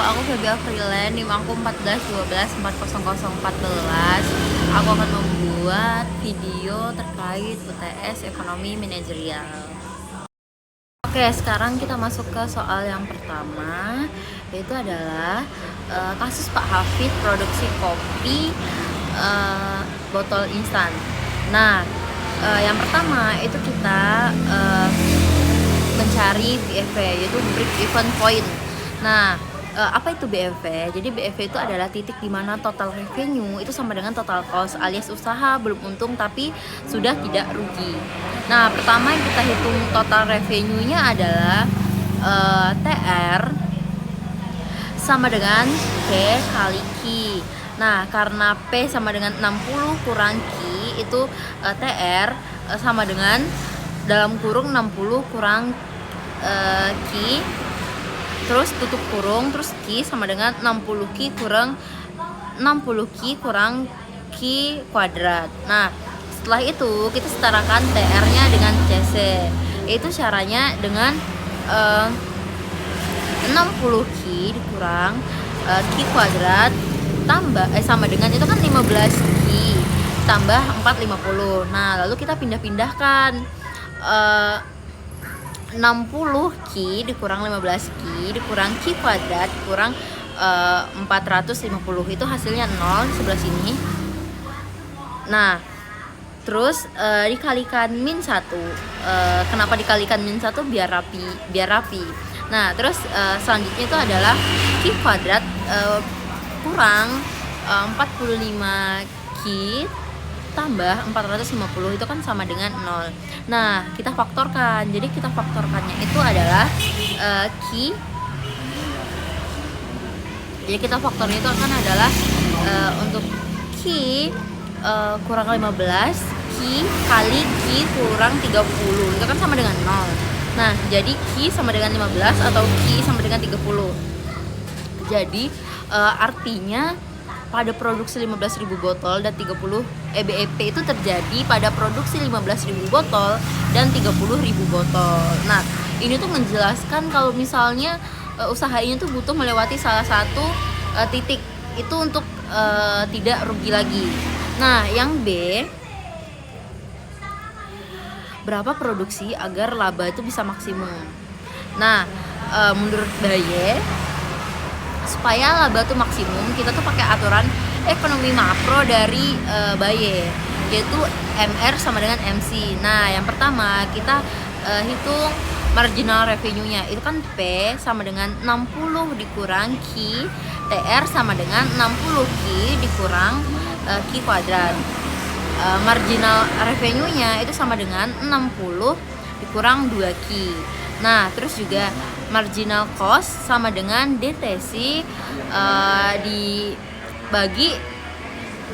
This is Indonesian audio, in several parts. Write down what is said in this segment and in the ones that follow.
aku Feby Freelance, NIM aku 14 12 40014. Aku akan membuat video terkait UTS Ekonomi Manajerial. Oke, sekarang kita masuk ke soal yang pertama, yaitu adalah kasus Pak Hafid produksi kopi botol instan. Nah, yang pertama itu kita mencari BEV, yaitu Break Even Point. Nah, apa itu BEV? Jadi BEV itu adalah titik di mana total revenue itu sama dengan total cost, alias usaha belum untung tapi sudah tidak rugi. Nah, pertama yang kita hitung total revenue-nya adalah TR sama dengan P kali Q. Nah, karena P sama dengan 60 kurang Q itu TR sama dengan dalam kurung 60 kurang Q, terus tutup kurung, terus Q sama dengan 60 Q kurang 60 Q kurang Q kuadrat. Nah, setelah itu kita setarakan TR-nya dengan CC. Itu caranya dengan 60 Q dikurang Q kuadrat tambah sama dengan itu kan 15 Q tambah 450. Nah, lalu kita pindah-pindahkan 60 Q dikurang 15 Q dikurang Q kuadrat dikurang 450, itu hasilnya 0 sebelah sini. Nah, terus dikalikan min 1. Kenapa dikalikan min 1? Biar rapi. Nah, terus selanjutnya itu adalah Q kuadrat kurang 45 Q tambah 450, itu kan sama dengan 0. Nah, kita faktorkan. Jadi kita faktorkannya itu adalah Q. Jadi kita faktornya itu akan adalah untuk Q kurang 15 Q kali Q kurang 30, itu kan sama dengan 0. Nah, jadi Q sama dengan 15 atau Q sama dengan 30. Jadi artinya pada produksi 15.000 botol dan 30 BEP itu terjadi pada produksi 15.000 botol dan 30.000 botol. Nah, ini tuh menjelaskan kalau misalnya usaha ini tuh butuh melewati salah satu titik itu untuk tidak rugi lagi. Nah, yang B, berapa produksi agar laba itu bisa maksimum? Nah, menurut Baye, supaya laba tuh maksimum, kita tuh pakai aturan ekonomi makro dari Baye, yaitu MR sama dengan MC. Nah, yang pertama kita hitung marginal revenue-nya. Itu kan P sama dengan 60 dikurang Q, TR sama dengan 60 Q dikurang Q kuadrat. Marginal revenue-nya itu sama dengan 60 dikurang 2Q. Nah, terus juga marginal cost sama dengan DTC dibagi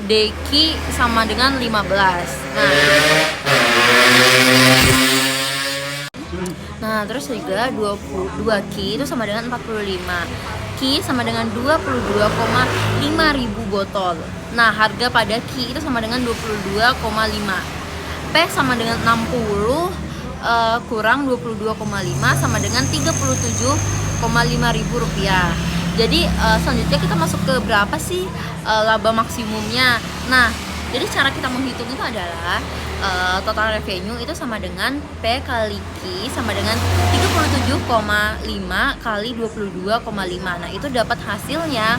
DQ sama dengan 15. Nah, terus juga 22Q itu sama dengan 45. Q sama dengan 22,5 ribu botol. Nah, harga pada Q itu sama dengan 22,5. P sama dengan 60 kurang 22,5 sama dengan 37,5 ribu rupiah. Jadi selanjutnya kita masuk ke berapa sih laba maksimumnya. Nah, jadi cara kita menghitung itu adalah total revenue itu sama dengan P kali Q sama dengan 37,5 kali 22,5. Nah, itu dapat hasilnya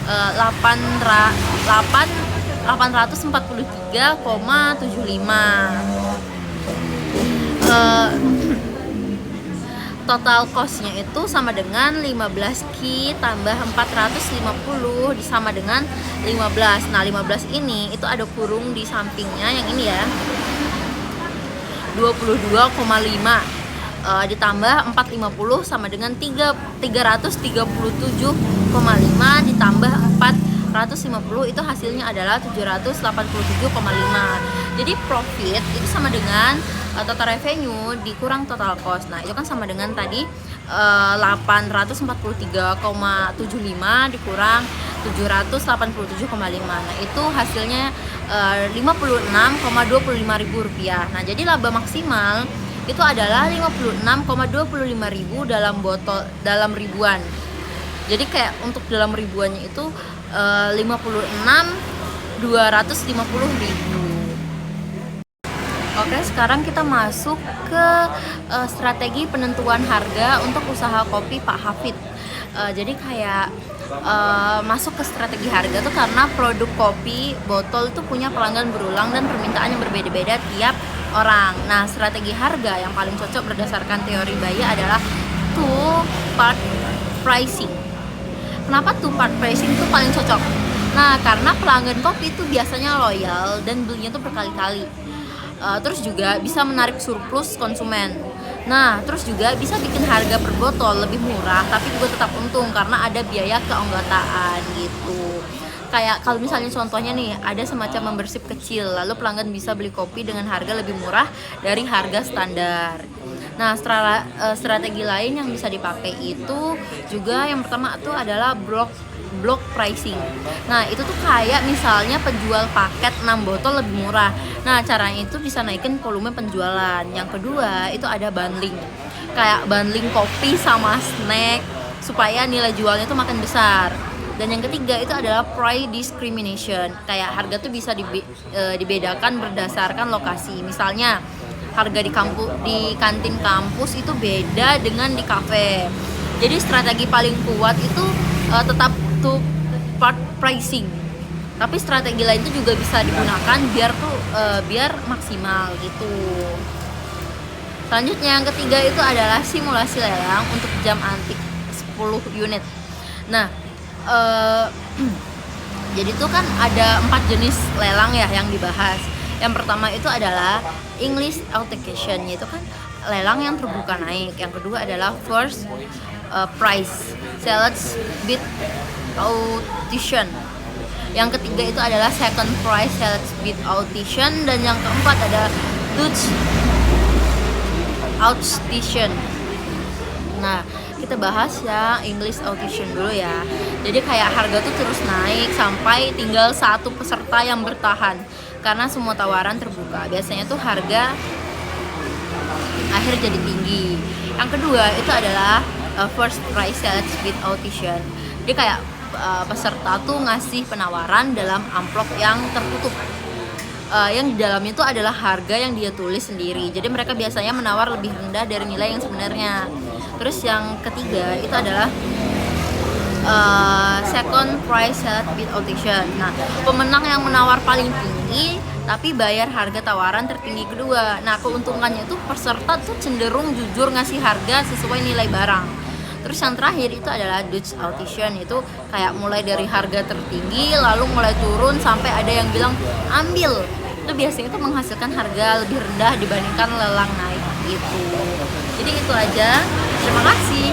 843,75. Total costnya itu sama dengan 15 Q tambah 450 sama dengan 15. Nah, 15 ini itu ada kurung di sampingnya, yang ini ya, 22,5 ditambah 450 sama dengan 337,5 ditambah 450, itu hasilnya adalah 787,5. Jadi profit itu sama dengan total revenue dikurang total cost. Nah, itu kan sama dengan tadi 843,75 dikurang 787,5. Nah, itu hasilnya 56,25 ribu rupiah. Nah, jadi laba maksimal itu adalah 56,25 ribu dalam botol, dalam ribuan. Jadi kayak untuk dalam ribuannya itu 56 250.000. Oke, sekarang kita masuk ke strategi penentuan harga untuk usaha kopi Pak Hafid. Jadi kayak masuk ke strategi harga tuh karena produk kopi botol itu punya pelanggan berulang dan permintaan yang berbeda-beda tiap orang. Nah, strategi harga yang paling cocok berdasarkan teori Baya adalah two part pricing. Kenapa two part pricing itu paling cocok? Nah, karena pelanggan kopi itu biasanya loyal dan belinya tuh berkali-kali. Terus juga bisa menarik surplus konsumen. Nah, terus juga bisa bikin harga per botol lebih murah, tapi juga tetap untung karena ada biaya keanggotaan gitu. Kayak kalau misalnya contohnya nih, ada semacam membership kecil, lalu pelanggan bisa beli kopi dengan harga lebih murah dari harga standar. Nah, strategi lain yang bisa dipakai itu juga yang pertama tuh adalah block pricing. Nah, itu tuh kayak misalnya penjual paket 6 botol lebih murah. Nah, caranya itu bisa naikin volume penjualan. Yang kedua, itu ada bundling. Kayak bundling kopi sama snack supaya nilai jualnya tuh makin besar. Dan yang ketiga itu adalah price discrimination. Kayak harga tuh bisa dibedakan berdasarkan lokasi. Misalnya, harga di kantin kampus itu beda dengan di kafe. Jadi strategi paling kuat itu tetap two part pricing, tapi strategi lain itu juga bisa digunakan biar maksimal gitu. Selanjutnya yang ketiga itu adalah simulasi lelang untuk jam antik 10 unit. Nah, jadi itu kan ada 4 jenis lelang ya yang dibahas. Yang pertama itu adalah English authentication, yaitu kan lelang yang terbuka naik. Yang kedua adalah first price sales bid auction. Yang ketiga itu adalah second price sales bid auction, dan yang keempat ada Dutch auction. Nah, kita bahas ya English auction dulu ya. Jadi kayak harga tuh terus naik sampai tinggal satu peserta yang bertahan karena semua tawaran terbuka. Biasanya tuh harga akhir jadi tinggi. Yang kedua itu adalah first price sales bid auction. Dia kayak peserta tuh ngasih penawaran dalam amplop yang tertutup. Yang di dalamnya itu adalah harga yang dia tulis sendiri. Jadi mereka biasanya menawar lebih rendah dari nilai yang sebenarnya. Terus yang ketiga itu adalah second price sales bid auction. Nah, pemenang yang menawar paling tinggi tapi bayar harga tawaran tertinggi kedua. Nah, keuntungannya itu peserta tuh cenderung jujur ngasih harga sesuai nilai barang. Terus yang terakhir itu adalah Dutch auction, itu kayak mulai dari harga tertinggi lalu mulai turun sampai ada yang bilang ambil. Itu biasanya itu menghasilkan harga lebih rendah dibandingkan lelang naik gitu. Jadi itu aja. Terima kasih.